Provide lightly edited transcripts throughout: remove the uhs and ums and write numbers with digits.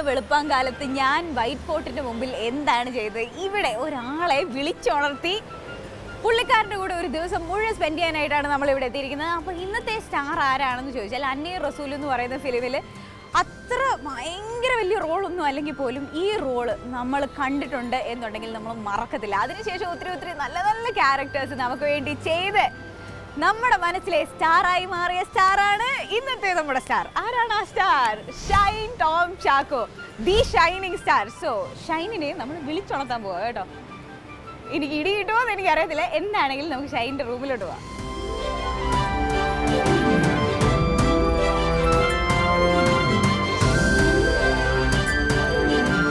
വെളുപ്പാൻ കാലത്ത് ഞാൻ വൈറ്റ് ഫോർട്ടിന്റെ മുമ്പിൽ എന്താണ് ചെയ്തത്? ഇവിടെ ഒരാളെ വിളിച്ചുണർത്തി പുള്ളിക്കാരൻ്റെ കൂടെ ഒരു ദിവസം മുഴുവൻ സ്പെൻഡ് ചെയ്യാനായിട്ടാണ് നമ്മൾ ഇവിടെ എത്തിയിരിക്കുന്നത്. അപ്പോൾ ഇന്നത്തെ സ്റ്റാർ ആരാണെന്ന് ചോദിച്ചാൽ അന്നീർ റസൂൽ എന്ന് പറയുന്ന ഫിലിമിൽ അത്ര ഭയങ്കര വലിയ റോളൊന്നും അല്ലെങ്കിൽ പോലും ഈ റോള് നമ്മൾ കണ്ടിട്ടുണ്ട് എന്നുണ്ടെങ്കിൽ നമ്മൾ മറക്കത്തില്ല. അതിനുശേഷം ഒത്തിരി നല്ല നല്ല ക്യാരക്ടേഴ്സ് നമുക്ക് വേണ്ടി ചെയ്ത് നമ്മുടെ മനസ്സിലെ സ്റ്റാറായി മാറിയ സ്റ്റാറാണ് ഇന്നത്തെ നമ്മുടെ സ്റ്റാർ. ആരാണ് ആ star? Shine Tom Chacko, the shining star. So ഷൈനിനെ നമ്മൾ വിളിച്ചുണർത്താൻ പോവാ കേട്ടോ. എനിക്ക് ഇടി കിട്ടുമോ എന്ന് എനിക്കറിയത്തില്ല. എന്താണെങ്കിലും നമുക്ക് ഷൈനിന്റെ റൂമിലോട്ട് പോവാം.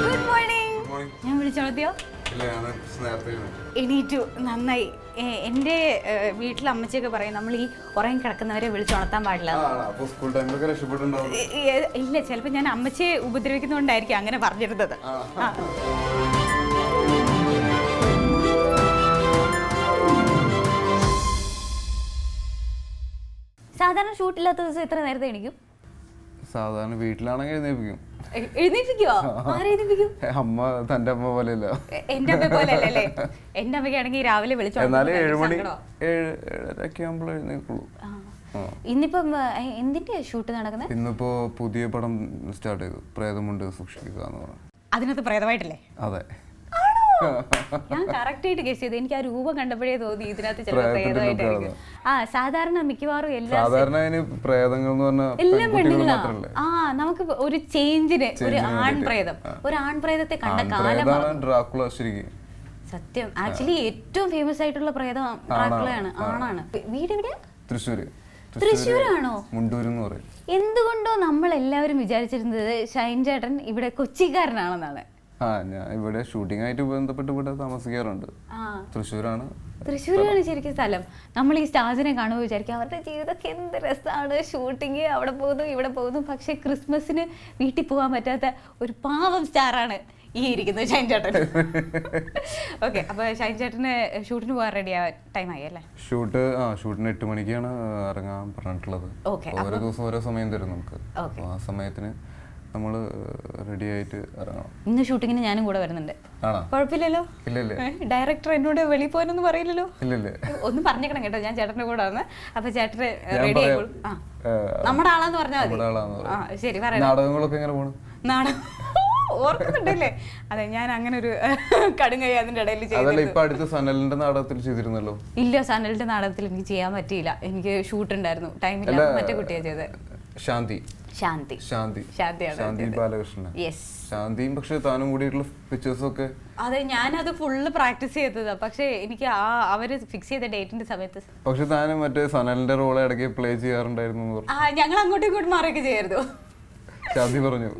Good morning. ഞാൻ വിളിച്ചുണർത്തിയോ? എണീറ്റു, നന്നായി. എൻ്റെ വീട്ടിലെ അമ്മച്ചിയൊക്കെ പറയും നമ്മൾ ഈ ഉറങ്ങി കിടക്കുന്നവരെ വിളിച്ചുണർത്താൻ പാടില്ല. ഇല്ല, ചിലപ്പോൾ ഞാൻ അമ്മച്ചിയെ ഉപദ്രവിക്കുന്നതുകൊണ്ടായിരിക്കും അങ്ങനെ പറഞ്ഞിരുന്നത്. സാധാരണ ഷൂട്ടില്ലാത്ത ദിവസം എത്ര നേരത്തെ എണീക്കും? സാധാരണ വീട്ടിലാണെങ്കിൽ എഴുന്നേൽപ്പിക്കും. എഴുന്നേൽപ്പിക്കുവോ? ആരെഴുന്നേൽപ്പിക്കും? അമ്മ തന്റെ അമ്മ പോലെയല്ല, എന്റെ അമ്മ പോലെ അല്ലേ. എന്റെ അമ്മയ്ക്കാണെങ്കിൽ രാവിലെ വിളിച്ചു. എന്നാലും 7 മണി 7:30 ആകുമ്പോൾ എഴുന്നേൽക്കുള്ളൂ. ഇന്നിപ്പം എന്തിന്റെ ഷൂട്ട് നടക്കുന്നത്? ഇന്നിപ്പോ പുതിയ പടം സ്റ്റാർട്ട് ചെയ്തു, പ്രേതമുണ്ട് സൂക്ഷിക്കുക എന്ന് പറഞ്ഞു. അതിനകത്ത് പ്രേതമായിട്ടല്ലേ? അതെ. ഞാൻ കറക്റ്റ് ആയിട്ട് ഗസ് ചെയ്തു. എനിക്ക് ആ രൂപം കണ്ടപ്പോഴേ തോന്നി ഇതിനകത്ത് ചില പ്രേതമായിട്ടായിരിക്കും. സാധാരണ മിക്കവാറും പ്രേതങ്ങൾ എല്ലാം പെണ്ണുങ്ങളാണ്. നമുക്ക് ഒരു ചേഞ്ചിന് ഒരു ആൺപ്രേതത്തെ കണ്ട കാലമാണ് സത്യം. ആക്ച്വലി ഏറ്റവും ഫേമസ് ആയിട്ടുള്ള പ്രേതം ഡ്രാക്കുളയാണ്. ആണാണ്. വീട് എവിടെയാ? തൃശ്ശൂരാണോ? എന്തുകൊണ്ടോ നമ്മൾ എല്ലാവരും വിചാരിച്ചിരുന്നത് ഷൈൻ ചേട്ടൻ ഇവിടെ കൊച്ചിക്കാരനാണെന്നാണ്. ഞാൻ ഇവിടെ ഷൂട്ടിംഗ് ആയിട്ട് ബന്ധപ്പെട്ട് ഇവിടെ താമസിക്കാറുണ്ട്. തൃശ്ശൂരാണ് ശരിക്കും സ്ഥലം. നമ്മൾ ഈ സ്റ്റാർസിനെ കാണുമ്പോൾ വിചാരിക്കും അവരുടെ ജീവിതമൊക്കെ എന്ത് രസമാണ്, ഷൂട്ടിങ് അവിടെ പോകുന്നു ഇവിടെ പോകുന്നു. പക്ഷെ ക്രിസ്മസിന് വീട്ടിൽ പോകാൻ പറ്റാത്ത ഒരു പാവം സ്റ്റാറാണ് ഈ ഇരിക്കുന്നത് ഷൈൻ ചേട്ടൻ. ഓക്കെ, അപ്പൊ ഷൈൻ ചേട്ടന് ഷൂട്ടിന് പോകാൻ റെഡി ആവാൻ ടൈമായി അല്ലേ? ഷൂട്ടിന് 8 മണിക്കാണ് ഇറങ്ങാൻ പറഞ്ഞിട്ടുള്ളത്. ഓരോ ദിവസം ഓരോ സമയം തരും നമുക്ക്. ആ സമയത്തിന് നമ്മൾ റെഡി ആയിട്ട് ഇറങ്ങണം. ഇന്ന് ഷൂട്ടിങ്ങിന് ഞാനും കൂടെ വരുന്നുണ്ട്. കുഴപ്പമില്ലല്ലോ? ഡയറക്ടർ എന്നോട് വെളിയിൽ പോകാനൊന്നും പറയില്ലല്ലോ? ഒന്നും പറഞ്ഞേക്കണം കേട്ടോ, ഞാൻ ചേട്ടന്റെ കൂടെ വന്ന്. അപ്പൊ ചേട്ടന് റെഡി ആയിക്കോളും. നമ്മുടെ ആളാന്ന് പറഞ്ഞാൽ മതി. ശരി, പറയാം. നാടകങ്ങളൊക്കെ എങ്ങനെ പോണു? നാടകം ഓർക്കുന്നുണ്ടല്ലേ? അതെ, ഞാൻ അങ്ങനെ ഒരു കടുങ്കൈ അതിന്റെ ഇടയിൽ ചെയ്തു. സനലിന്റെ നാടകത്തിൽ ചെയ്തിരുന്നല്ലോ? ഇല്ല, സനലിന്റെ നാടകത്തിൽ എനിക്ക് ചെയ്യാൻ പറ്റിയില്ല. എനിക്ക് ഷൂട്ട് ഉണ്ടായിരുന്നു, ടൈമില്ല. മറ്റേ കുട്ടിയാ ചെയ്തത്. ശാന്തി ബാലകൃഷ്ണൻ. ശാന്തിയും പക്ഷെ താനും കൂടിയിട്ടുള്ള പിക്ചേഴ്സ് ഒക്കെ. അതെ, ഞാനത് ഫുള്ള് പ്രാക്ടീസ് ചെയ്തതാ. പക്ഷെ എനിക്ക് അവര് ഫിക്സ് ചെയ്ത ഡേറ്റിന്റെ സമയത്ത്. പക്ഷെ താനും മറ്റേ സനലിന്റെ റോൾ ഇടയ്ക്ക് പ്ലേ ചെയ്യാറുണ്ടായിരുന്നു. ഞങ്ങൾ അങ്ങോട്ടും ഇങ്ങോട്ടും മാറിയൊക്കെ ചെയ്യായിരുന്നു. ശാന്തി പറഞ്ഞു.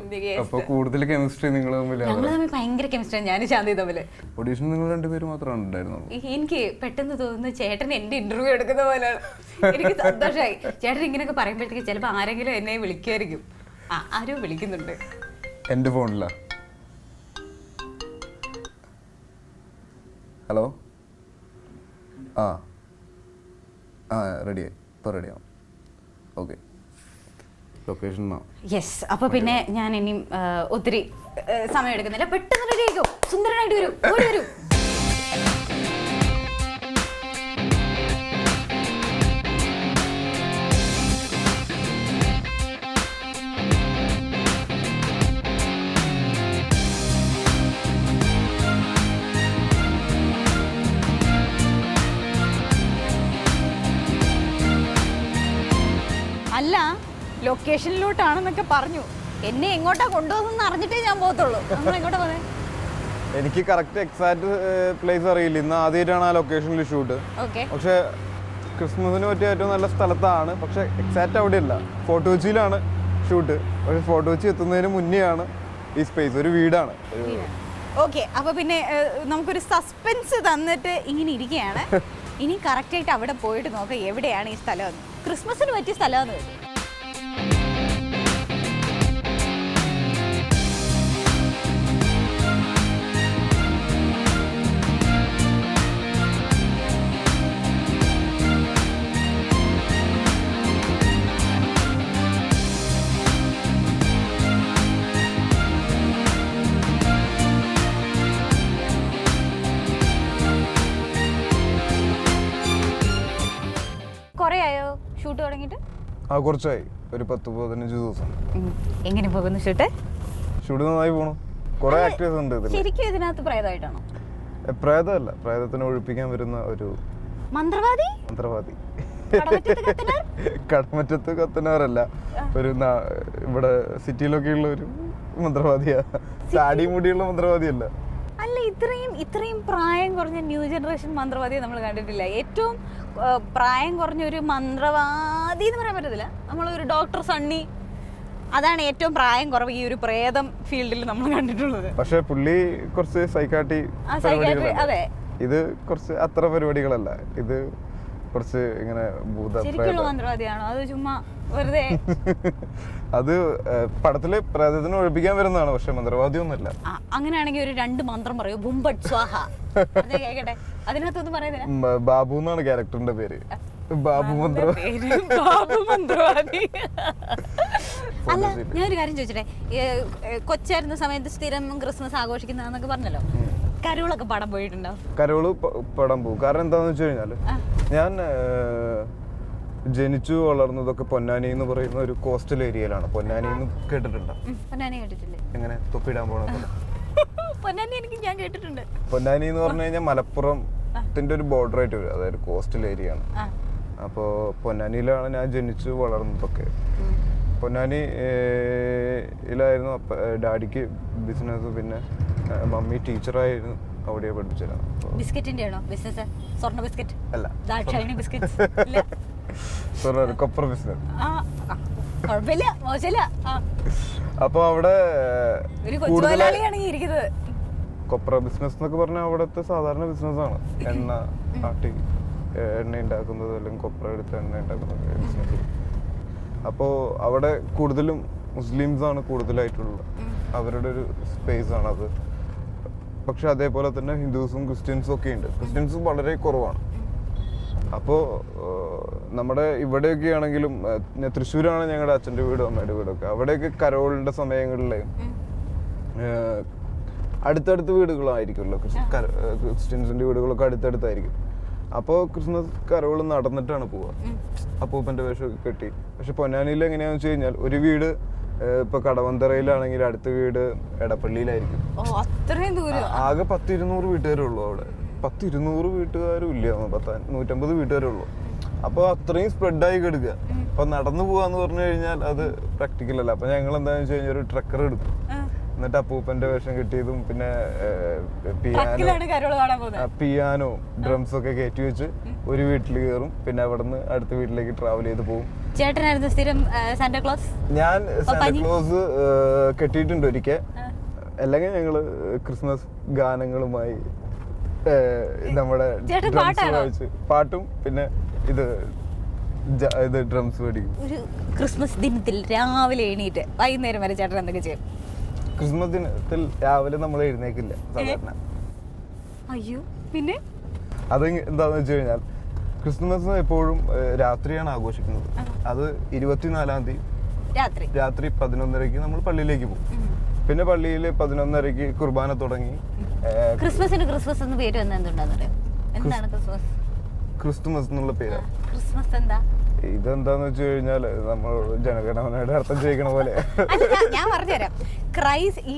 അപ്പൊ കൂടുതൽ കെമിസ്ട്രി നിങ്ങൾ തമ്മിൽ ഭയങ്കര കെമിസ്ട്രി. ഞാൻ ശാന്തി തമ്മിൽ ഓഡീഷൻ നിങ്ങൾ രണ്ടുപേരും മാത്രമാണ് ഉണ്ടായിരുന്നത്. എനിക്ക് പെട്ടെന്ന് തോന്നുന്നു ചേട്ടൻ എന്റെ ഇന്റർവ്യൂ എടുക്കുന്ന പോലെയാണ്. എനിക്ക് സന്തോഷമായി. ചേട്ടൻ ഇങ്ങനെയൊക്കെ പറയുമ്പോഴത്തേക്ക് ചിലപ്പോ ആരെങ്കിലും എന്നെ വിളിക്കുമായിരിക്കും. ആരും വിളിക്കുന്നുണ്ട് എന്റെ ഫോണിലാ. ഹലോ. റെഡിയായി, ഇപ്പൊ റെഡിയാവും. Okay, location. യെസ്. അപ്പൊ പിന്നെ ഞാൻ ഇനിയും ഒത്തിരി സമയം എടുക്കുന്നില്ല. പെട്ടെന്ന് റെഡി ആയിക്കോ. സുന്ദരനായിട്ട് വരും, ഓടി വരും. അല്ല, ലൊക്കേഷനിലോട്ടാണെന്നൊക്കെ പറഞ്ഞു. എന്നെ എങ്ങോട്ടാ കൊണ്ടുപോകുന്ന അറിഞ്ഞിട്ടേ ഞാൻ പോകത്തുള്ളൂ. നമ്മൾ എങ്ങോട്ടാ പോന്നെ? എനിക്ക് കറക്റ്റ് എക്സാക്ട് പ്ലേസ് അറിയില്ല. ഇന്ന് ആദ്യമായിട്ടാണ് ആ ലൊക്കേഷനിൽ ഷൂട്ട്. പക്ഷെ ക്രിസ്മസിന് പറ്റിയ ഏറ്റവും നല്ല സ്ഥലത്താണ്. പക്ഷെ എക്സാക്ട് അവിടെയല്ല, ഫോർട്ട് കൊച്ചിയിലാണ് ഷൂട്ട്. പക്ഷെ ഫോർട്ട് കൊച്ചി എത്തുന്നതിന് മുന്നെയാണ് ഈ സ്പേസ്. ഒരു വീടാണ്. ഓക്കെ, അപ്പൊ പിന്നെ നമുക്കൊരു സസ്പെൻസ് തന്നിട്ട് ഇങ്ങനെ ഇരിക്കുകയാണ്. ഇനി കറക്റ്റായിട്ട് അവിടെ പോയിട്ട് നോക്കാം എവിടെയാണ് ഈ സ്ഥലം. ക്രിസ്മസിന് പറ്റിയ സ്ഥലമാണ്. ആ കുറച്ചായി, ഒരു 10-15 ദിവസം. എങ്ങനെ പോകുന്നു ഷൂട്ട്? ഷൂട്ട് നന്നായി പോണു. കുറെ ആക്ടേഴ്സ് ഉണ്ട് ഇതിൽ. ശരിക്കും ഇതിനകത്ത് പ്രേതമായിട്ടാണോ? പ്രേതമല്ല, പ്രേതത്തിനെ ഒഴിപ്പിക്കാൻ വരുന്ന ഒരു മന്ത്രവാദി. കടമറ്റത്ത് കത്തനാറല്ല, ഒരു ഇവിടെ സിറ്റിയിലൊക്കെ ഉള്ള ഒരു മന്ത്രവാദിയാ. താടി മുടിയുള്ള മന്ത്രവാദിയല്ല. അല്ല, ഇത്രയും പ്രായം കുറഞ്ഞ ന്യൂ ജനറേഷൻ മന്ത്രവാദിയെ നമ്മൾ കണ്ടിട്ടില്ല. ഏറ്റവും പ്രായം കുറഞ്ഞ ഒരു മന്ത്രവാദി എന്ന് പറയാൻ പറ്റത്തില്ല, നമ്മളൊരു ഡോക്ടർ സണ്ണി, അതാണ് ഏറ്റവും പ്രായം കുറവ് ഈ ഒരു പ്രേതം ഫീൽഡിൽ നമ്മൾ കണ്ടിട്ടുള്ളത്. പക്ഷെ പുള്ളി കുറച്ച് സൈക്കാട്രി. അതെ, ഇത് കുറച്ച് അത്ര പരിപാടികളല്ല. ഇത് കുറച്ച് ഇങ്ങനെ ശരിക്കുള്ള മന്ത്രവാദിയാണോ അത് ചുമ്മാ വെറുതെ? അത് പടത്തില് പ്രേതത്തിനെ ഒഴിപ്പിക്കാൻ വരുന്നതാണ്, പക്ഷെ മന്ത്രവാദി ഒന്നുമില്ല. അങ്ങനെയാണെങ്കിൽ ഒരു 2 മന്ത്രം പറയൂ. ബുംബട്ട് സ്വാഹ കേക്കട്ടെ. അതിനകത്തൊന്നും പറയുന്നില്ല. ബാബു എന്നാണ് ക്യാരക്ടറിന്റെ പേര്. ബാബു മന്ത്രവാദി. അല്ല, ഞാനൊരു കാര്യം ചോദിച്ചിട്ടെ, കൊച്ചായിരുന്ന സമയത്ത് സ്ഥിരം ക്രിസ്മസ് ആഘോഷിക്കുന്നതെന്നൊക്കെ പറഞ്ഞല്ലോ, കരോളൊക്കെ പടം പോയിട്ടുണ്ടോ? കരോള് പടം പോകും. കാരണം എന്താന്ന് വെച്ച് കഴിഞ്ഞാല് ഞാൻ ജനിച്ചു വളർന്നതൊക്കെ പൊന്നാനി എന്ന് പറയുന്ന ഒരു കോസ്റ്റൽ ഏരിയയിലാണ്. പൊന്നാനി എന്ന് കേട്ടിട്ടുണ്ടോ? പൊന്നാനി കേട്ടിട്ടില്ലേ? എങ്ങനെ തൊപ്പിടാൻ പോണ പോലെ? പൊന്നാനി എനിക്ക് ഞാൻ കേട്ടിട്ടുണ്ട്. പൊന്നാനി എന്ന് പറഞ്ഞു കഴിഞ്ഞാൽ മലപ്പുറത്തിന്റെ ഒരു ബോർഡർ ആയിട്ട് വരും, അതായത് കോസ്റ്റൽ ഏരിയ ആണ്. അപ്പോൾ പൊന്നാനിയിലാണ് ഞാൻ ജനിച്ചു വളർന്നതൊക്കെ. പൊന്നാനിയിലായിരുന്നു ഡാഡിക്ക് ബിസിനസ്, പിന്നെ മമ്മി ടീച്ചറായിരുന്നു, അവിടെ പഠിപ്പിച്ചതാണ്. ബിസ്ക്കറ്റിന്റെ ആണോ ബിസിനസ്? സ്വർണ്ണ ബിസ്ക്കറ്റ് അല്ല, ദാക്ഷായണി ബിസ്ക്കറ്റ്. കൊപ്ര ബിസിനസ്. കുഴപ്പമില്ല, മോശമില്ല. അപ്പൊ അവിടെ ഇരിക്കുന്നത് കൊപ്ര ബിസിനസ് എന്നൊക്കെ പറഞ്ഞാൽ അവിടുത്തെ സാധാരണ ബിസിനസ് ആണ്. എണ്ണ ഉണ്ടാക്കുന്നത്, അല്ലെങ്കിൽ കൊപ്ര എടുത്ത് എണ്ണ ഉണ്ടാക്കുന്നത് ബിസിനസ്. അപ്പോൾ അവിടെ കൂടുതലും മുസ്ലിംസ് ആണ് കൂടുതലായിട്ടുള്ളത്, അവരുടെ ഒരു സ്പേസ് ആണ് അത്. പക്ഷെ അതേപോലെ തന്നെ ഹിന്ദുസും ക്രിസ്ത്യൻസും ഒക്കെ ഉണ്ട്. ക്രിസ്ത്യൻസ് വളരെ കുറവാണ്. അപ്പോൾ നമ്മുടെ ഇവിടെയൊക്കെ ആണെങ്കിലും, തൃശ്ശൂരാണ് ഞങ്ങളുടെ അച്ഛൻ്റെ വീടും അമ്മയുടെ വീടൊക്കെ, അവിടെയൊക്കെ കരോളിൻ്റെ സമയങ്ങളിൽ അടുത്തടുത്ത് വീടുകളായിരിക്കുമല്ലോ. ക്രിസ്ത്യൻസിൻ്റെ വീടുകളൊക്കെ അടുത്തടുത്തായിരിക്കും. അപ്പോൾ ക്രിസ്മസ് കരോൾ നടന്നിട്ടാണ് പോവുക, അപ്പൂപ്പൻ്റെ വേഷമൊക്കെ കെട്ടി. പക്ഷെ പൊന്നാനിയിൽ എങ്ങനെയാണെന്ന് വെച്ച് കഴിഞ്ഞാൽ, ഒരു വീട് ഇപ്പൊ കടവന്തറയിലാണെങ്കിൽ അടുത്ത വീട് എടപ്പള്ളിയിലായിരിക്കും. ആകെ 10-200 വീട്ടുകാരേ ഉള്ളൂ അവിടെ. 10-200 വീട്ടുകാരും ഇല്ല, 150 വീട്ടുകാരേ ഉള്ളൂ. അപ്പോൾ അത്രയും സ്പ്രെഡായി കിടക്കുക. അപ്പൊ നടന്നു പോവാന്ന് പറഞ്ഞു കഴിഞ്ഞാൽ അത് പ്രാക്ടിക്കൽ അല്ല. അപ്പൊ ഞങ്ങൾ എന്താണെന്ന് വെച്ച് കഴിഞ്ഞാൽ ഒരു ട്രക്കർ എടുക്കും. എന്നിട്ട് അപ്പൂപ്പന്റെ വേഷം കിട്ടിയതും പിന്നെ പിയാനോ ഡ്രംസ് ഒക്കെ കയറ്റി വെച്ച് ഒരു വീട്ടിൽ കയറും. പിന്നെ അവിടെ നിന്ന് അടുത്ത വീട്ടിലേക്ക് ട്രാവൽ ചെയ്ത് പോകും. ചേട്ടനായിരുന്നു സ്ഥിരം സാന്റാക്ലോസ്? ഞാൻ സാന്റാക്ലോസ് കെട്ടിയിട്ടുണ്ട് ഒരിക്കൽ. അല്ലെങ്കിൽ ഞങ്ങള് ക്രിസ്മസ് ഗാനങ്ങളുമായി നമ്മുടെ ഡ്രംസ് വായിച്ച് പാട്ടും പിന്നെ ഇത് ഡ്രംസ് മേടിക്കും. ഒരു ക്രിസ്മസ് ദിനത്തിൽ രാവിലെ എണീറ്റ് വൈകുന്നേരം വരെ ചേട്ടൻ എന്തൊക്കെ ചെയ്യും? ക്രിസ്മസ് ദിനത്തിൽ രാവിലെ നമ്മൾ എഴുന്നേക്കില്ല സാധാരണ. അയ്യോ, പിന്നെ അത് എന്താന്ന് വെച്ച് കഴിഞ്ഞാൽ ക്രിസ്മസ് എപ്പോഴും രാത്രിയാണ് ആഘോഷിക്കുന്നത്. അത് 24-ാം തീയതി രാത്രി 11:30 നമ്മൾ പള്ളിയിലേക്ക് പോകും. പിന്നെ പള്ളിയിൽ 11:30 കുർബാന തുടങ്ങി. ക്രിസ്മസിന് ക്രിസ്മസ് എന്ന് പേര് എന്തുണ്ടാന്ന് എന്താണ് ക്രിസ്മസ്? ക്രിസ്തുമസ് എന്നുള്ള പേരാണ്. ക്രിസ്മസ് എന്താ? ഇതെന്താന്ന് വെച്ച് കഴിഞ്ഞാൽ നമ്മൾ ജനഗണമനയുടെ അർത്ഥം ചോദിക്കണ പോലെ. ഞാൻ പറഞ്ഞുതരാം. ക്രൈസ്റ്റ് ഈ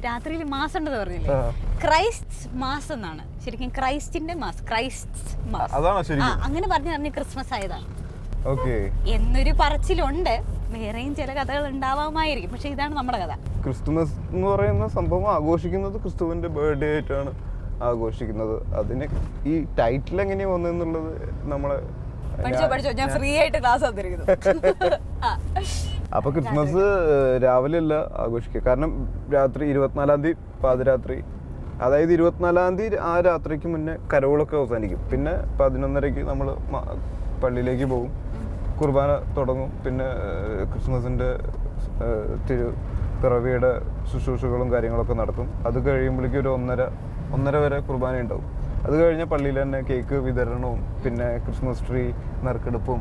രാത്രിയിൽ മാസം ഉണ്ടെന്ന് പറഞ്ഞില്ലേ, ക്രൈസ്റ്റ് മാസം എന്നാണ് ശരിക്കും. ക്രൈസ്റ്റിന്റെ മാസം, ക്രൈസ്റ്റ് മാസം അതാണ് ശരിക്കും. അങ്ങനെ പറഞ്ഞു ക്രിസ്മസ് ആയതാണ് എന്നൊരു പറച്ചിലുണ്ട്. വേറെയും ചില കഥകൾ ഉണ്ടാവാമായിരിക്കും, പക്ഷെ ഇതാണ് നമ്മുടെ കഥ. ക്രിസ്തുമസ് എന്ന് പറയുന്ന സംഭവം ആഘോഷിക്കുന്നത് ക്രിസ്തുവിന്റെ ബർത്ത്ഡേ ആയിട്ടാണ് ആഘോഷിക്കുന്നത്. അതിന് ഈ ടൈറ്റിൽ എങ്ങനെയാ വന്നെന്നുള്ളത് നമ്മളെ പഠിച്ചോ. ഞാൻ ഫ്രീ ആയിട്ട് ക്ലാസ് തന്നിരിക്കുന്നു. അപ്പൊ ക്രിസ്മസ് രാവിലെ അല്ല ആഘോഷിക്കുക. കാരണം രാത്രി 24-ാം തീയതി പാതിരാത്രി, അതായത് 24-ാം തീയതി ആ രാത്രിക്ക് മുന്നേ കരോളൊക്കെ അവസാനിക്കും. പിന്നെ 11:30 നമ്മൾ പള്ളിയിലേക്ക് പോകും, കുർബാന തുടങ്ങും. പിന്നെ ക്രിസ്മസിന്റെ പിറവിയുടെ ശുശ്രൂഷകളും കാര്യങ്ങളൊക്കെ നടത്തും. അത് കഴിയുമ്പോഴേക്കും ഒരു 1:30 വരെ കുർബാന ഉണ്ടാവും. അത് കഴിഞ്ഞ പള്ളിയിൽ തന്നെ കേക്ക് വിതരണവും പിന്നെ ക്രിസ്മസ് ട്രീ നറുക്കെടുപ്പും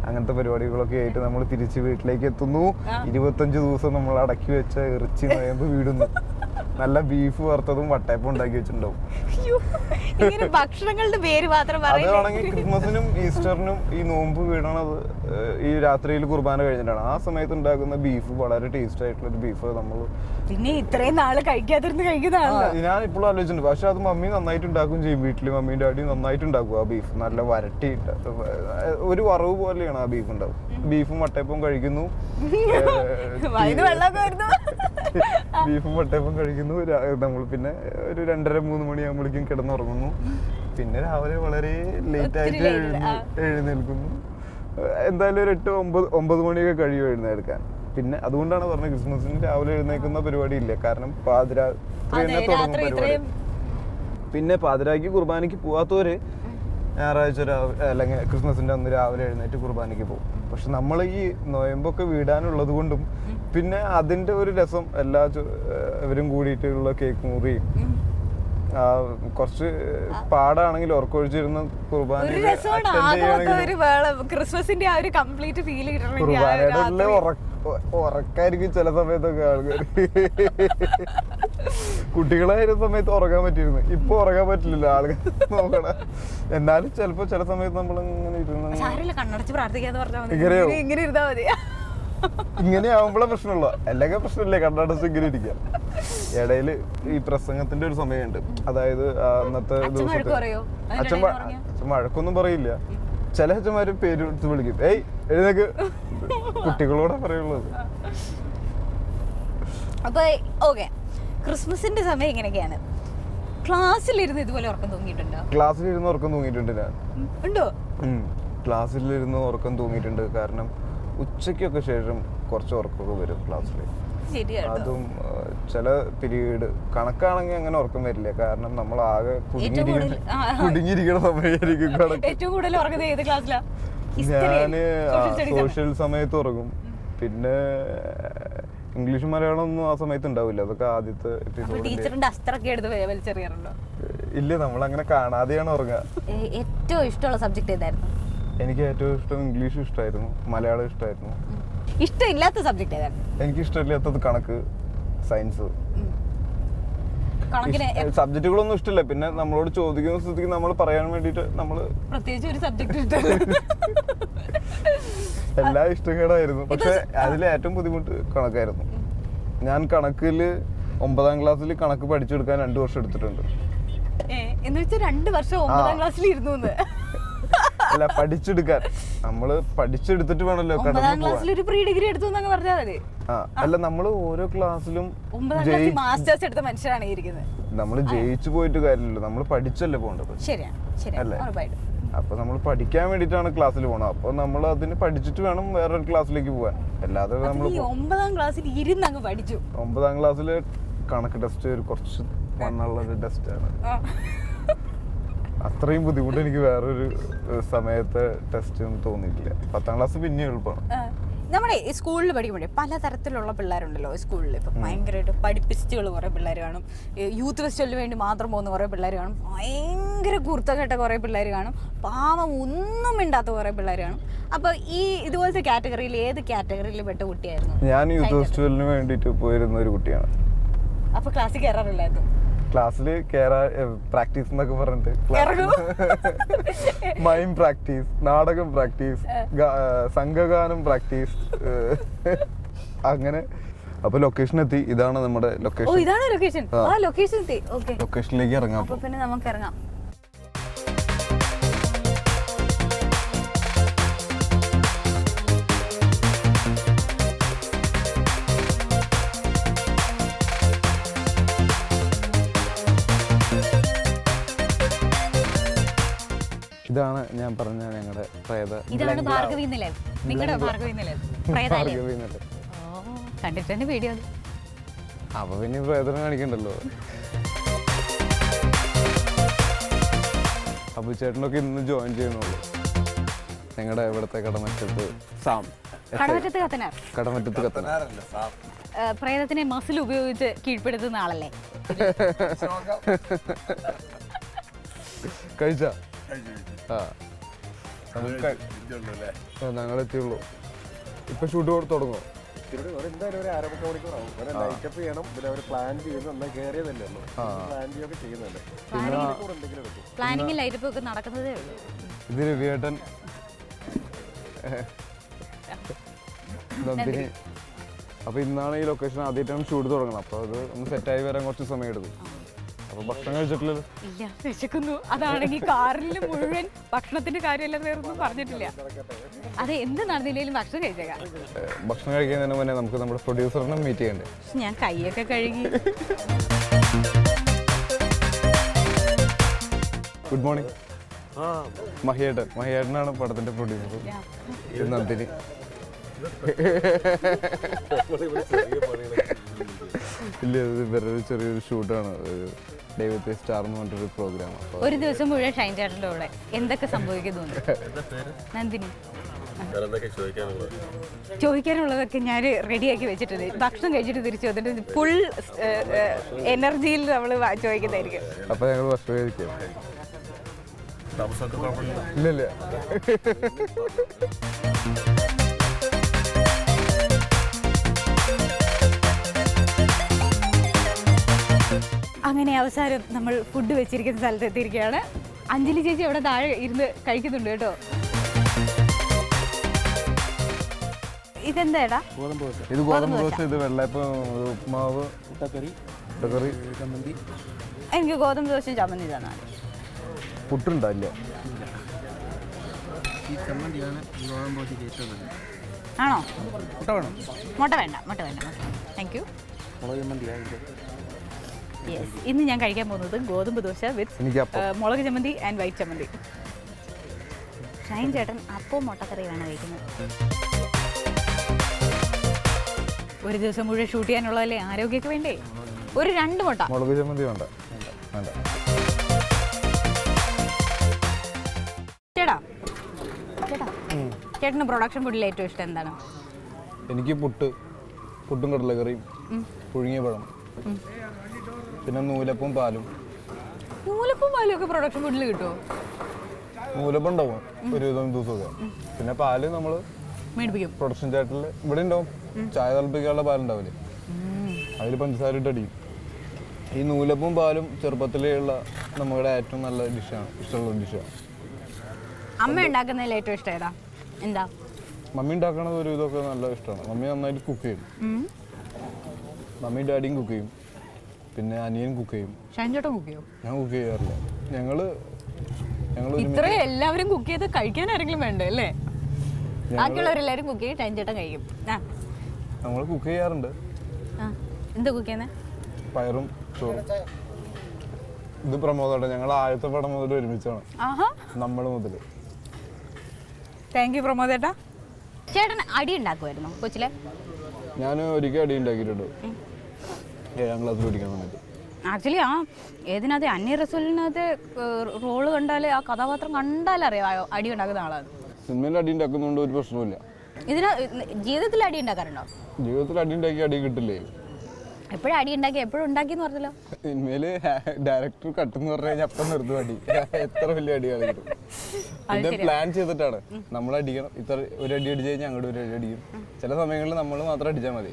അങ്ങനത്തെ പരിപാടികളൊക്കെ ആയിട്ട് നമ്മൾ തിരിച്ച് വീട്ടിലേക്ക് എത്തുന്നു. 25 ദിവസം നമ്മൾ അടക്കി വെച്ച ഇറച്ചി നയമ്പ് വീടുന്നു. നല്ല ബീഫ് വറുത്തതും വട്ടയപ്പം ഉണ്ടാക്കി വെച്ചിട്ടുണ്ടാവും. ഇങ്ങനെ ഭക്ഷണങ്ങളുടെ പേര് മാത്രം അതാണെങ്കിൽ ക്രിസ്മസിനും ഈസ്റ്ററിനും ഈ നോമ്പ് വീഴണത് ഈ രാത്രിയിൽ കുർബാന കഴിഞ്ഞിട്ടാണ്. ആ സമയത്ത് ഉണ്ടാക്കുന്ന ബീഫ് വളരെ ടേസ്റ്റ് ആയിട്ടുള്ള ഒരു ബീഫ് നമ്മൾ പിന്നെ ഇത്രയും നാള് കഴിക്കാതിരുന്ന് കഴിക്കുന്നതാണ്. ഞാൻ ഇപ്പോഴും ആലോചിച്ചിട്ടുണ്ട്. പക്ഷെ അത് മമ്മി നന്നായിട്ട് ഉണ്ടാക്കും ചെയ്യും. വീട്ടില് മമ്മിയും ഡാഡിയും നന്നായിട്ട് ഉണ്ടാക്കും ആ ബീഫ്. നല്ല വരട്ടിയിട്ട് ഒരു വറവ് പോലെയാണ് ആ ബീഫ് ഉണ്ടാവും. ബീഫും വട്ടയപ്പവും കഴിക്കുന്നു, ബീഫും വട്ടയപ്പം കഴിക്കുന്നു. നമ്മൾ പിന്നെ ഒരു 2:30-3 മണിയാകുമ്പോഴേക്കും കിടന്നുറങ്ങുന്നു. പിന്നെ രാവിലെ വളരെ ലേറ്റ് ആയിട്ട് എഴുന്നേൽക്കുന്നു. എന്തായാലും ഒരു 8-9 മണിയൊക്കെ കഴിയും എഴുന്നേൽക്കാൻ. പിന്നെ അതുകൊണ്ടാണ് പറഞ്ഞത് ക്രിസ്മസിന് രാവിലെ എഴുന്നേൽക്കുന്ന പരിപാടി ഇല്ല. കാരണം പാതിരാത്രി തന്നെ തുടങ്ങും പരിപാടി. പിന്നെ പാതിരാക്ക് കുർബാനയ്ക്ക് പോവാത്തവര് ഞായറാഴ്ച അല്ലെങ്കിൽ ക്രിസ്മസിന്റെ അന്ന് രാവിലെ എഴുന്നേറ്റ് കുർബാനയ്ക്ക് പോകും. പക്ഷെ നമ്മൾ ഈ നൊയമ്പൊക്കെ വീടാനുള്ളത് കൊണ്ടും പിന്നെ അതിന്റെ ഒരു രസം ഇവരും കൂടിയിട്ടുള്ള കേക്ക് മുറിയും കുറച്ച് പാടാണെങ്കിൽ ഉറക്കൊഴിച്ചിരുന്ന ക്രിസ്മസിന്റെ ആ ഒരു കംപ്ലീറ്റ് ഫീൽ കുർബാനയുടെ ഉറക്കായിരിക്കും ചില സമയത്തൊക്കെ ആൾക്കാർ. കുട്ടികളായിരുന്ന സമയത്ത് ഉറങ്ങാൻ പറ്റിയിരുന്നു, ഇപ്പൊ ഉറങ്ങാൻ പറ്റില്ല ആളുകൾ നോക്കണ. എന്നാലും ചിലപ്പോ ചില സമയത്ത് നമ്മൾ ഇങ്ങനെ ഇങ്ങനെ ആവുമ്പോഴേ പ്രശ്നമുള്ളൂ. അല്ലെങ്കിൽ പ്രശ്നമില്ലേ, കണ്ണടച്ച് ഇങ്ങനെ ഇരിക്കാം. ഇടയില് ഈ പ്രസംഗത്തിന്റെ ഒരു സമയമുണ്ട്. അതായത് അന്നത്തെ ദിവസത്തെ അച്ഛൻ വഴക്കൊന്നും പറയില്ല. ചില അച്ഛന്മാര് പേര് എടുത്ത് വിളിക്കും, ഏയ് എഴുന്നേക്ക്. കുട്ടികളോടെ പറയുള്ളത്. അപ്പൊ ഓക്കെ, ക്രിസ്മസിന്റെ സമയം ഇങ്ങനെയൊക്കെയാണ്. ക്ലാസ്സിലിരുന്ന് ഇതുപോലെ ഉറക്കം തൂങ്ങിയിട്ടുണ്ടോ? ക്ലാസ്സിലിരുന്ന് ഉറക്കം തൂങ്ങിയിട്ടുണ്ട് ഞാൻ. ഉണ്ടോ? ക്ലാസ്സിലിരുന്ന് ഉറക്കം തൂങ്ങിയിട്ടുണ്ട്. കാരണം ഉച്ചയ്ക്കൊക്കെ ശേഷം കുറച്ച് ഉറക്കമൊക്കെ വരും ക്ലാസ്സിൽ. അതും ചില പീരീഡ് കണക്കാണെങ്കിൽ അങ്ങനെ ഉറക്കം വരില്ല. കാരണം നമ്മൾ ആകെ കുടുങ്ങിയിരിക്കണ സമയമായിരിക്കും കണക്ക്. ഞാന് സോഷ്യൽ സമയത്ത് ഉറങ്ങും. പിന്നെ ഇംഗ്ലീഷും മലയാളം ഒന്നും ആ സമയത്ത് ഉണ്ടാവില്ല. അതൊക്കെ ആദ്യത്തെ ഇല്ല, നമ്മൾ അങ്ങനെ കാണാതെയാണ് ഉറങ്ങുക. ഏറ്റവും ഇഷ്ടമുള്ള സബ്ജക്ട് ഏതായിരുന്നു? എനിക്ക് ഏറ്റവും ഇഷ്ടം ഇംഗ്ലീഷ് ഇഷ്ടമായിരുന്നു, മലയാളം ഇഷ്ടമായിരുന്നു. ഇഷ്ടമില്ലാത്ത സബ്ജക്ട് ഏതായിരുന്നു? എനിക്ക് ഇഷ്ടമില്ലാത്തത് കണക്ക്, സയൻസ്. സബ്ജക്റ്റുകളൊന്നും ഇഷ്ടമില്ല. പിന്നെ നമ്മളോട് ചോദിക്കുന്ന സ്ഥിതിക്ക് നമ്മൾ പറയാൻ വേണ്ടിട്ട് നമ്മള് പ്രത്യേകിച്ച് ഒരു സബ്ജക്ട് എല്ലാം ഇഷ്ടക്കേടായിരുന്നു. പക്ഷെ അതിൽ ഏറ്റവും ബുദ്ധിമുട്ട് കണക്കായിരുന്നു. ഞാൻ കണക്കില് 9ാം ക്ലാസ്സിൽ കണക്ക് പഠിച്ചെടുക്കാൻ 2 വർഷം എടുത്തിട്ടുണ്ട്. എന്ന് വെച്ചാൽ 2 വർഷം 9ാം ക്ലാസ്സിൽ ഇരുന്നു? അല്ല, പഠിച്ചെടുക്കാൻ. നമ്മള് പഠിച്ചെടുത്തിട്ട് വേണല്ലോ അല്ല, നമ്മള് ഓരോ ക്ലാസ്സിലും നമ്മള് ജയിച്ചു പോയിട്ട് കാര്യമില്ലല്ലോ. നമ്മള് പഠിച്ചല്ലേ പോകേണ്ടത്, അല്ലേ? അപ്പൊ നമ്മൾ പഠിക്കാൻ വേണ്ടിട്ടാണ് ക്ലാസ്സിൽ പോകണം. അപ്പൊ നമ്മൾ അതിന് പഠിച്ചിട്ട് വേണം വേറൊരു ക്ലാസ്സിലേക്ക് പോകാൻ. അല്ലാതെ നമ്മൾ 9ാം ക്ലാസ്സിൽ ഇരുന്ന് അങ്ങ് പഠിച്ചു. 9ാം ക്ലാസ്സില് കണക്ക് ടെസ്റ്റ് കുറച്ച് മണ്ണുള്ളൊരു ടെസ്റ്റാണ്. അത്രയും ബുദ്ധിമുട്ട് എനിക്ക് വേറൊരു സമയത്തെ ടെസ്റ്റ് ഒന്നും തോന്നിയിട്ടില്ല. 10ാം ക്ലാസ് പിന്നെ എളുപ്പമാണ്. നമ്മുടെ ഈ സ്കൂളിൽ പഠിക്കുമ്പോഴേ പലതരത്തിലുള്ള പിള്ളേരുണ്ടല്ലോ സ്കൂളിൽ. ഇപ്പം ഭയങ്കരമായിട്ട് പഠിപ്പിസ്റ്റുകൾ കുറേ പിള്ളേർ കാണും, യൂത്ത് ഫെസ്റ്റിവലിന് വേണ്ടി മാത്രം പോകുന്ന കുറേ പിള്ളേർ കാണും, ഭയങ്കര കുർത്തക്കെട്ട കുറേ പിള്ളേർ കാണും, പാവം ഒന്നും മിണ്ടാത്ത കുറേ പിള്ളേർ കാണും. അപ്പോൾ ഈ ഇതുപോലത്തെ കാറ്റഗറിയിൽ ഏത് കാറ്റഗറിയിൽ പെട്ട കുട്ടിയായിരുന്നു? ഞാൻ യൂത്ത് ഫെസ്റ്റിവലിന് വേണ്ടിയിട്ട് പോയിരുന്ന ഒരു കുട്ടിയാണ്. അപ്പോൾ ക്ലാസ്സിൽ കയറാറില്ലായിരുന്നു? ക്ലാസ്സിൽ പ്രാക്ടീസ് എന്നൊക്കെ പറഞ്ഞിട്ട് മൈം പ്രാക്ടീസ്, നാടകം പ്രാക്ടീസ്, സംഘഗാനം പ്രാക്ടീസ്, അങ്ങനെ. അപ്പൊ ലൊക്കേഷൻ എത്തി. ഇതാണ് നമ്മുടെ ലൊക്കേഷൻ. ലൊക്കേഷനിലേക്ക് ഇറങ്ങാം. പിന്നെ നമുക്ക് ഇറങ്ങാം. ഇതാണ് ഞാൻ പറഞ്ഞ ഞങ്ങളുടെ പ്രേത. ഇതാണ് ഭാർഗവി നിലയം, നിങ്ങളുടെ ഭാർഗവി നിലയം. കണ്ടിട്ടുണ്ട് വീഡിയോ. അപ്പൊ പിന്നെ പ്രേതനെ കാണിക്കണ്ടല്ലോ. അപ്പൊ ചേട്ടനൊക്കെ ഇന്ന് ജോയിൻ ചെയ്യണുള്ളൂ. ഞങ്ങളുടെ ഇവിടുത്തെ കടമറ്റത്ത് കത്തനാർ പ്രേതത്തിനെ മസിൽ ഉപയോഗിച്ച് കീഴ്പ്പെടുത്തുന്ന ആളല്ലേ? കഴിച്ചാ? ഞങ്ങൾ എത്തിയുള്ളൂ. ഇപ്പൊ ഷൂട്ട് തുടങ്ങോ? എന്തായാലും ഒരു 1/2 മണിക്കൂറാവും. ഒരു ലൈറ്റപ്പ് ചെയ്യണം, പിന്നെ അവർ പ്ലാൻ ചെയ്യുന്നു, എന്നാൽ കയറിയതല്ലേ ഉള്ളൂ, പ്ലാൻ ചെയ്യുകയൊക്കെ ചെയ്യുന്നുണ്ട്. എന്തെങ്കിലും എടുക്കും. പ്ലാനിങ് ലൈറ്റപ്പ് ഒക്കെ നടക്കുന്നതേ ഉള്ളൂ. ഇത് രവിയേട്ടൻ നന്ദിനി. അപ്പൊ ഇന്നാണ് ഈ ലൊക്കേഷൻ ആദ്യമായിട്ടാണ് ഷൂട്ട് തുടങ്ങണം. അപ്പൊ അത് ഒന്ന് സെറ്റായി വരാൻ കുറച്ച് സമയം എടുത്തു. അപ്പൊ ഭക്ഷണം കഴിച്ചിട്ടില്ലല്ലോ? ഇല്ല, വിശക്കുന്നു. അതാണെങ്കിൽ കാറിൽ മുഴുവൻ ഭക്ഷണത്തിന്റെ കാര്യമെല്ലാം വേറൊന്നും പറഞ്ഞിട്ടില്ല. അതെ, എന്ത് നടന്നില്ലെങ്കിലും ഭക്ഷണം കഴിച്ചേക്കാം. ഭക്ഷണം കഴിക്കുന്നതിന് മുന്നേ നമുക്ക് നമ്മുടെ പ്രൊഡ്യൂസറിനെ മീറ്റ് ചെയ്യണ്ടേ? ഞാൻ കൈയൊക്കെ കഴുകി. Good morning. മഹിയേട്ടനാണ് പടത്തിന്റെ പ്രൊഡ്യൂസർ. നന്ദിനി. ഇല്ല, ഇത് വേറൊരു ചെറിയൊരു ഷൂട്ടാണ്. ദൈവത്തെ സ്റ്റാർ എന്ന് പറഞ്ഞൊരു പ്രോഗ്രാം. ഒരു ദിവസം മുഴുവൻ ഷൈൻ ചേട്ടൻ്റെ കൂടെ എന്തൊക്കെ സംഭവിക്കുന്നു? നന്ദിനി. ചോദിക്കാനുള്ളതൊക്കെ ഞാൻ റെഡിയാക്കി വെച്ചിട്ടുണ്ട്. ഭക്ഷണം കഴിച്ചിട്ട് തിരിച്ചു വന്നിട്ട് ഫുൾ എനർജിയിൽ നമ്മൾ ചോദിക്കുന്നതായിരിക്കും. അപ്പൊ ഞങ്ങൾ ഭക്ഷണം കഴിക്കാം. ഇല്ല. അങ്ങനെ അവസാനം നമ്മൾ ഫുഡ് വെച്ചിരിക്കുന്ന സ്ഥലത്ത് എത്തിയിരിക്കുകയാണ്. അഞ്ജലി ചേച്ചി അവിടെ താഴെ ഇരുന്ന് കഴിക്കുന്നുണ്ട് കേട്ടോ. ഇതെന്താ? ഇത് ഗോതമ്പ് ദോശ, ഇത് വെള്ളയപ്പം, ഉപ്മാവ്, മുട്ടക്കറി, ചമ്മന്തി. എനിക്ക് ഗോതമ്പ് ദോശയും ചമ്മന്തി തന്നെ. പുട്ടുണ്ടല്ല? ആണോ? മുട്ട വേണ്ട. Thank you. യെസ്, ഇന്ന് ഞാൻ കഴിക്കാൻ പോകുന്നത് ഗോതമ്പ് ദോശ വിത്ത് മുളക് ചമ്മന്തി ആൻഡ് വൈറ്റ് ചമ്മന്തി. ഷൈൻ ചേട്ടൻ അപ്പോൾ മുട്ടക്കറിയാണ് കഴിക്കുന്നത്. ഒരു ദിവസം മുഴുവൻ ഷൂട്ട് ചെയ്യാനുള്ളതല്ലേ, ആരോഗ്യമൊക്കെ വേണ്ടേ? ഒരു 2 മുട്ട. മുളക് ചമ്മന്തി വേണ്ട. ചേട്ടന് പ്രൊഡക്ഷൻ ഫുഡിൽ ഏറ്റവും ഇഷ്ടം എന്താണ്? എനിക്ക് പുട്ടും കടലക്കറിയും, പുഴുങ്ങിയ പഴം, പിന്നെ നൂലപ്പവും പാലും. ഒക്കെ പ്രൊഡക്ഷൻ ഫുഡിൽ കിട്ടുമോ? നൂലപ്പം ഉണ്ടാവും ഒരു ദിവസമൊക്കെ. പിന്നെ പാല് നമ്മൾ മേടിപ്പിക്കും. പ്രൊഡക്ഷൻ ചാറ്റിൽ ഇവിടെ ഉണ്ടാവും. ചായ തിളപ്പിക്കാനുള്ള പാലുണ്ടാവില്ലേ, അതിൽ പഞ്ചസാര ഇട്ട് അടിക്കും. ഈ നൂലപ്പവും പാലും ചെറുപ്പത്തിലുള്ള നമ്മുടെ ഏറ്റവും നല്ല ഡിഷാണ്, ഇഷ്ടമുള്ള ഡിഷാണ്. അമ്മ ഉണ്ടാക്കുന്നതിൽ ഏറ്റവും ഇഷ്ടം ഏതാ? എന്താ? മമ്മി ഉണ്ടാക്കണത് ഒരു ഇതൊക്കെ നല്ല ഇഷ്ടമാണ്. മമ്മി നന്നായിട്ട് കുക്ക് ചെയ്യും. മമ്മി ഡാഡിയും കുക്ക് ചെയ്യും, പിന്നെ അനിയൻ കുക്ക് ചെയ്യും. ഷൈൻ ചേട്ടൻ കുക്ക് ചെയ്യും? ഞാൻ കുക്ക് ചെയ്യാറില്ല. ഞങ്ങള് ഇത്രയും എല്ലാവരും കുക്ക് ചെയ്ത് കഴിക്കാൻ ആരെങ്കിലും വേണ്ടേ അല്ലേ? ബാക്കിയുള്ളവരെല്ലാവരും കുക്ക് ചെയ്യും, ഷൈൻ ചേട്ടൻ കഴിക്കും. നമ്മൾ കുക്ക് ചെയ്യാറുണ്ട്. എന്താ കുക്ക് ചെയ്യുന്നത്? പയറും ചോറും. ഇത് പ്രമോദാട്ടെ, ഞങ്ങൾ ആദ്യത്തെ പടം മുതൽ ഒരുമിച്ചാണ്. നമ്മൾ മുതൽ. താങ്ക് യു പ്രമോദ് ചേട്ടാ. ചേട്ടൻ അടി ഉണ്ടാക്കുമായിരുന്നു കൊച്ചിലെ? ഞാൻ ഒരിക്കൽ അടി ഉണ്ടാക്കിയിട്ടുണ്ട് 7ാം ക്ലാസ്സിൽ പഠിക്കാൻ സമയത്ത്. ആക്ച്വലി ഏതിനകത്ത് അന്യ റസൂലിനകത്ത് റോള് കണ്ടാൽ, ആ കഥാപാത്രം കണ്ടാലറിയാം അടി ഉണ്ടാക്കുന്ന ആളാണ്. സിനിമയിൽ അടി ഉണ്ടാക്കുന്നതുകൊണ്ട് ഒരു പ്രശ്നമില്ല. ജീവിതത്തിൽ അടി ഉണ്ടാക്കാറുണ്ടോ? ജീവിതത്തിൽ അടി ഉണ്ടാക്കി അടി കിട്ടില്ലേ? എപ്പോഴും അടി ഉണ്ടാക്കി എപ്പോഴും ഉണ്ടാക്കിയെന്ന് പറഞ്ഞല്ലോ. സിനിമയില് ഡയറക്ടർ കട്ടെന്ന് പറഞ്ഞു കഴിഞ്ഞാൽ അപ്പം നിർത്തും അടി. എത്ര വലിയ അടിയാണ് കിട്ടും. ഇത് പ്ലാൻ ചെയ്തിട്ടാണ് നമ്മൾ അടിക്കണം. ഇത്ര ഒരു അടി അടിച്ചു കഴിഞ്ഞാൽ അങ്ങോട്ട് ഒരു അടി അടിക്കും. ചില സമയങ്ങളിൽ നമ്മൾ മാത്രം അടിച്ചാൽ മതി.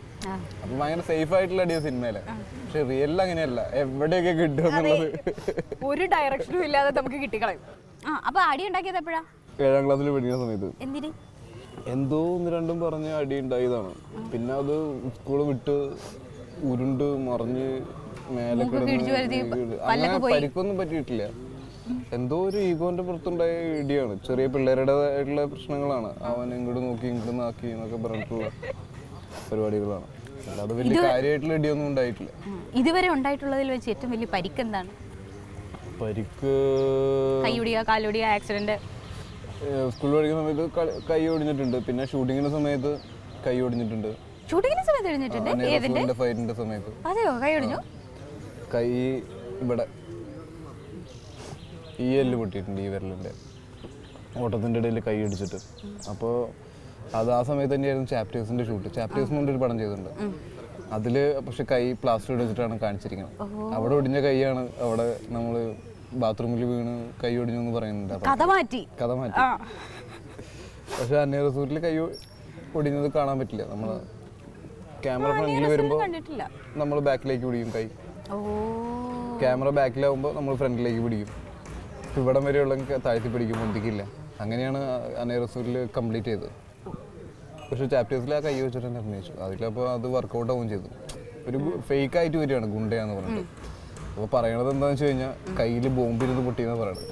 അപ്പൊ ഭയങ്കര സേഫ് ആയിട്ടുള്ള അടിയാണ് സിനിമയില്. പക്ഷെ റിയലിൽ അങ്ങനെയല്ല, എവിടെയൊക്കെ കിട്ടും എന്നുള്ളത് ഒരു ഡയറക്ഷനും ഇല്ലാതെ നമുക്ക് കിട്ടിക്കളയും. അപ്പൊ അടി ഉണ്ടാക്കിയത് എപ്പോഴാ? 7ാം ക്ലാസ്സിൽ പഠിക്കുന്ന സമയത്ത്. എന്തിന്? എന്തോ 1-2 പറഞ്ഞ് അടി ഉണ്ടായതാണ്. പിന്നെ അത് സ്കൂള് വിട്ട് ഉരുണ്ട് മറിഞ്ഞ് മേലെ കിടന്ന് അങ്ങനെ പരിക്കൊന്നും പറ്റിയിട്ടില്ല. എന്തോ ഒരു ഈഗോന്റെ പുറത്തുണ്ടായ ഇടിയാണ്. ചെറിയ പിള്ളേരുടേതായിട്ടുള്ള പ്രശ്നങ്ങളാണ്. അവൻ ഇങ്ങോട്ട് നോക്കി ഇങ്ങോട്ട് നാക്കി എന്നൊക്കെ പറഞ്ഞിട്ടുള്ള പരിപാടികളാണ്. അല്ലാതെ വലിയ കാര്യമായിട്ടുള്ള ഇടിയൊന്നും ഉണ്ടായിട്ടില്ല. ഇതുവരെ ഉണ്ടായിട്ടുള്ളതിൽ വെച്ച് ഏറ്റവും വലിയ പരിക്ക് എന്താണ്? പരിക്ക് കൈയൊടിയ, കാലൊടിയ, ആക്സിഡന്റ്? സ്കൂളിൽ പഠിക്കുന്ന സമയത്ത് കൈ ഒടിഞ്ഞിട്ടുണ്ട്. പിന്നെ ഷൂട്ടിങ്ങിന്റെ സമയത്ത് കൈ ഒടിഞ്ഞിട്ടുണ്ട്. ഷൂട്ടിങ്ങിന്റെ സമയത്ത് ഒടിഞ്ഞിട്ടുണ്ട്? ഫൈറ്റിന്റെ സമയത്ത്. അതെയോ? കൈ ഒടിഞ്ഞു? കൈ ഇവിടെ ഈ എല്ല് പൊട്ടിയിട്ടുണ്ട്, ഈ വിരലിൻ്റെ ഓട്ടത്തിൻ്റെ ഇടയിൽ കൈ അടിച്ചിട്ട്. അപ്പോൾ അത് ആ സമയത്ത് തന്നെയായിരുന്നു ചാപ്റ്റേഴ്സിൻ്റെ ഷൂട്ട്. ചാപ്റ്റേഴ്സ് കൊണ്ടൊരു പടം ചെയ്തിട്ടുണ്ട്. അതിൽ പക്ഷെ കൈ പ്ലാസ്റ്റർ ഇടിച്ചിട്ടാണ് കാണിച്ചിരിക്കുന്നത്. അവിടെ ഒടിഞ്ഞ കൈയാണ് അവിടെ നമ്മൾ ബാത്റൂമിൽ വീണ് കൈ ഒടിഞ്ഞു എന്ന് പറയുന്നുണ്ട്. കഥ മാറ്റി. പക്ഷെ അന്യ റിസോർട്ടിൽ കൈ ഒടിഞ്ഞത് കാണാൻ പറ്റില്ല. നമ്മൾ ക്യാമറ ഫ്രണ്ടിൽ വരുമ്പോൾ കണ്ടിട്ടില്ല. നമ്മൾ ബാക്കിലേക്ക് പിടിക്കും കൈ. ഓ, ക്യാമറ ബാക്കിലാവുമ്പോൾ നമ്മൾ ഫ്രണ്ടിലേക്ക് പിടിക്കും. ഇവിടം വരെയുള്ള താഴ്ത്തി പിടിക്കും, മുന്തിക്കില്ല. അങ്ങനെയാണ് അനേറസൂരിൽ കംപ്ലീറ്റ് ചെയ്തത്. പക്ഷെ ചാപ്റ്റേഴ്സിൽ ആ കൈ വെച്ചിട്ട് തന്നെ അഭിനയിച്ചു. അതിലപ്പോൾ അത് വർക്കൗട്ട് ആവുകയും ചെയ്തു. ഒരു ഫേക്ക് ആയിട്ട് വരികയാണ് ഗുണ്ടയാന്ന് പറഞ്ഞിട്ട്. അപ്പോൾ പറയണത് എന്താണെന്ന് വെച്ച് കഴിഞ്ഞാൽ കയ്യിൽ ബോംബിരുന്ന് പൊട്ടിയെന്ന് പറയണത്.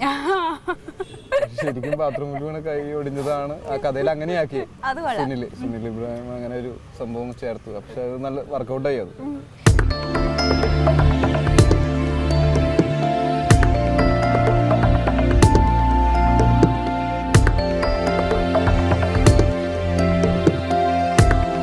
ശരിക്കും ബാത്റൂമിൽ വീണ് കൈ ഒടിഞ്ഞതാണ്. ആ കഥയിൽ അങ്ങനെയാക്കി സുനിൽ ഇബ്രാഹിം അങ്ങനെ ഒരു സംഭവം ചേർത്തു. പക്ഷെ അത് നല്ല വർക്കൗട്ടായി അത്.